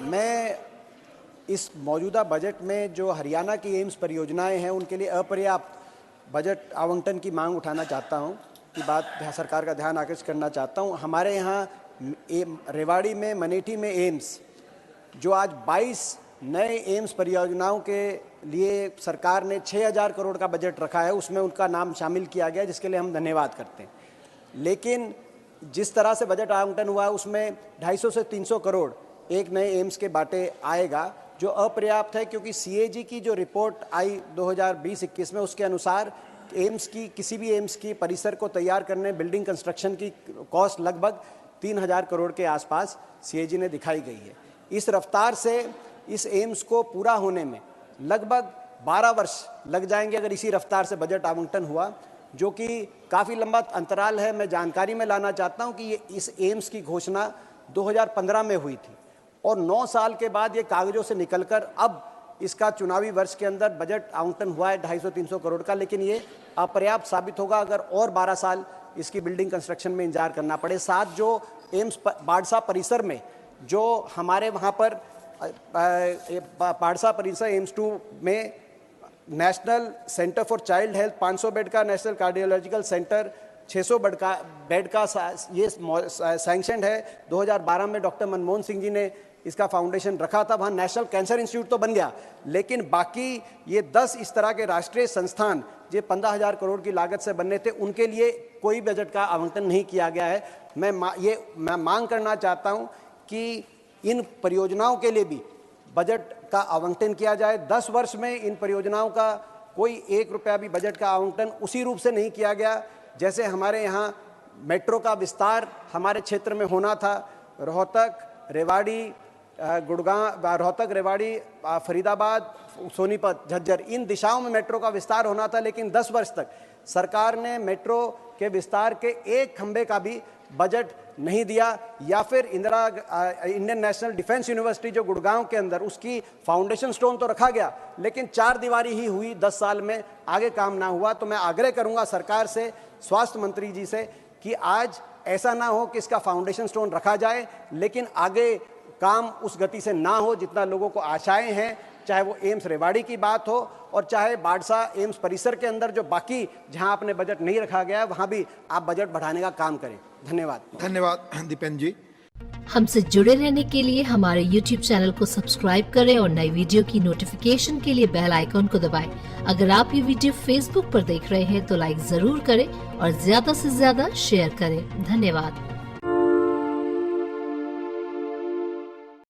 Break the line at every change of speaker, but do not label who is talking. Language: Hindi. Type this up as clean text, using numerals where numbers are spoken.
मैं इस मौजूदा बजट में जो हरियाणा की एम्स परियोजनाएं हैं उनके लिए अपर्याप्त बजट आवंटन की मांग उठाना चाहता हूं, की बात सरकार का ध्यान आकर्षित करना चाहता हूं। हमारे यहाँ रेवाड़ी में, मनेठी में एम्स, जो आज 22 नए एम्स परियोजनाओं के लिए सरकार ने 6,000 करोड़ का बजट रखा है, उसमें उनका नाम शामिल किया गया, जिसके लिए हम धन्यवाद करते हैं। लेकिन जिस तरह से बजट आवंटन हुआ है उसमें 250 से 300 करोड़ एक नए एम्स के बाटे आएगा, जो अपर्याप्त है, क्योंकि सीएजी की जो रिपोर्ट आई 2020-21 में, उसके अनुसार एम्स की, किसी भी एम्स की परिसर को तैयार करने, बिल्डिंग कंस्ट्रक्शन की कॉस्ट लगभग 3,000 करोड़ के आसपास सीएजी ने दिखाई गई है। इस रफ्तार से इस एम्स को पूरा होने में लगभग 12 वर्ष लग जाएंगे अगर इसी रफ्तार से बजट आवंटन हुआ, जो कि काफ़ी लंबा अंतराल है। मैं जानकारी में लाना चाहता हूं कि ये इस एम्स की घोषणा 2015 में हुई थी और 9 साल के बाद ये कागजों से निकलकर अब इसका चुनावी वर्ष के अंदर बजट आवंटन हुआ है 250-300 करोड़ का, लेकिन ये अपर्याप्त साबित होगा अगर और 12 साल इसकी बिल्डिंग कंस्ट्रक्शन में इंतजार करना पड़े। साथ जो एम्स बाड़सा परिसर में, जो हमारे वहाँ पर बाड़सा परिसर एम्स 2 में national centre for child health 500 bed का, नेशनल कार्डियोलॉजिकल सेंटर 600 बेड का ये सैंक्शन है। 2012 में डॉक्टर मनमोहन सिंह जी ने इसका फाउंडेशन रखा था। वहाँ नेशनल कैंसर इंस्टीट्यूट तो बन गया, लेकिन बाकी ये 10 इस तरह के राष्ट्रीय संस्थान जो 15,000 करोड़ की लागत से बनने थे, उनके लिए कोई बजट का आवंटन नहीं किया गया है। मैं मांग करना चाहता हूँ कि इन परियोजनाओं के लिए भी बजट का आवंटन किया जाए। 10 वर्ष में इन परियोजनाओं का कोई 1 रुपया भी बजट का आवंटन उसी रूप से नहीं किया गया जैसे हमारे यहाँ मेट्रो का विस्तार हमारे क्षेत्र में होना था। रोहतक, रेवाड़ी, गुड़गांव, रोहतक, रेवाड़ी, फरीदाबाद, सोनीपत, झज्जर, इन दिशाओं में मेट्रो का विस्तार होना था, लेकिन 10 वर्ष तक सरकार ने मेट्रो के विस्तार के एक खंबे का भी बजट नहीं दिया। या फिर इंडियन नेशनल डिफेंस यूनिवर्सिटी जो गुड़गांव के अंदर, उसकी फाउंडेशन स्टोन तो रखा गया, लेकिन 4 दीवारी ही हुई 10 साल में, आगे काम ना हुआ। तो मैं आग्रह करूंगा सरकार से, स्वास्थ्य मंत्री जी से, कि आज ऐसा ना हो कि इसका फाउंडेशन स्टोन रखा जाए लेकिन आगे काम उस गति से ना हो जितना लोगों को आशाएं हैं, चाहे वो एम्स रेवाड़ी की बात हो और चाहे बाड़सा एम्स परिसर के अंदर जो बाकी जहां आपने बजट नहीं रखा गया है, वहां भी आप बजट बढ़ाने का काम करें। धन्यवाद
दीपेन जी।
हमसे जुड़े रहने के लिए हमारे YouTube चैनल को सब्सक्राइब करें और नई वीडियो की नोटिफिकेशन के लिए बेल आइकॉन को दबाएं। अगर आप ये वीडियो Facebook पर देख रहे हैं तो लाइक जरूर करें और ज्यादा से ज्यादा शेयर करें। धन्यवाद।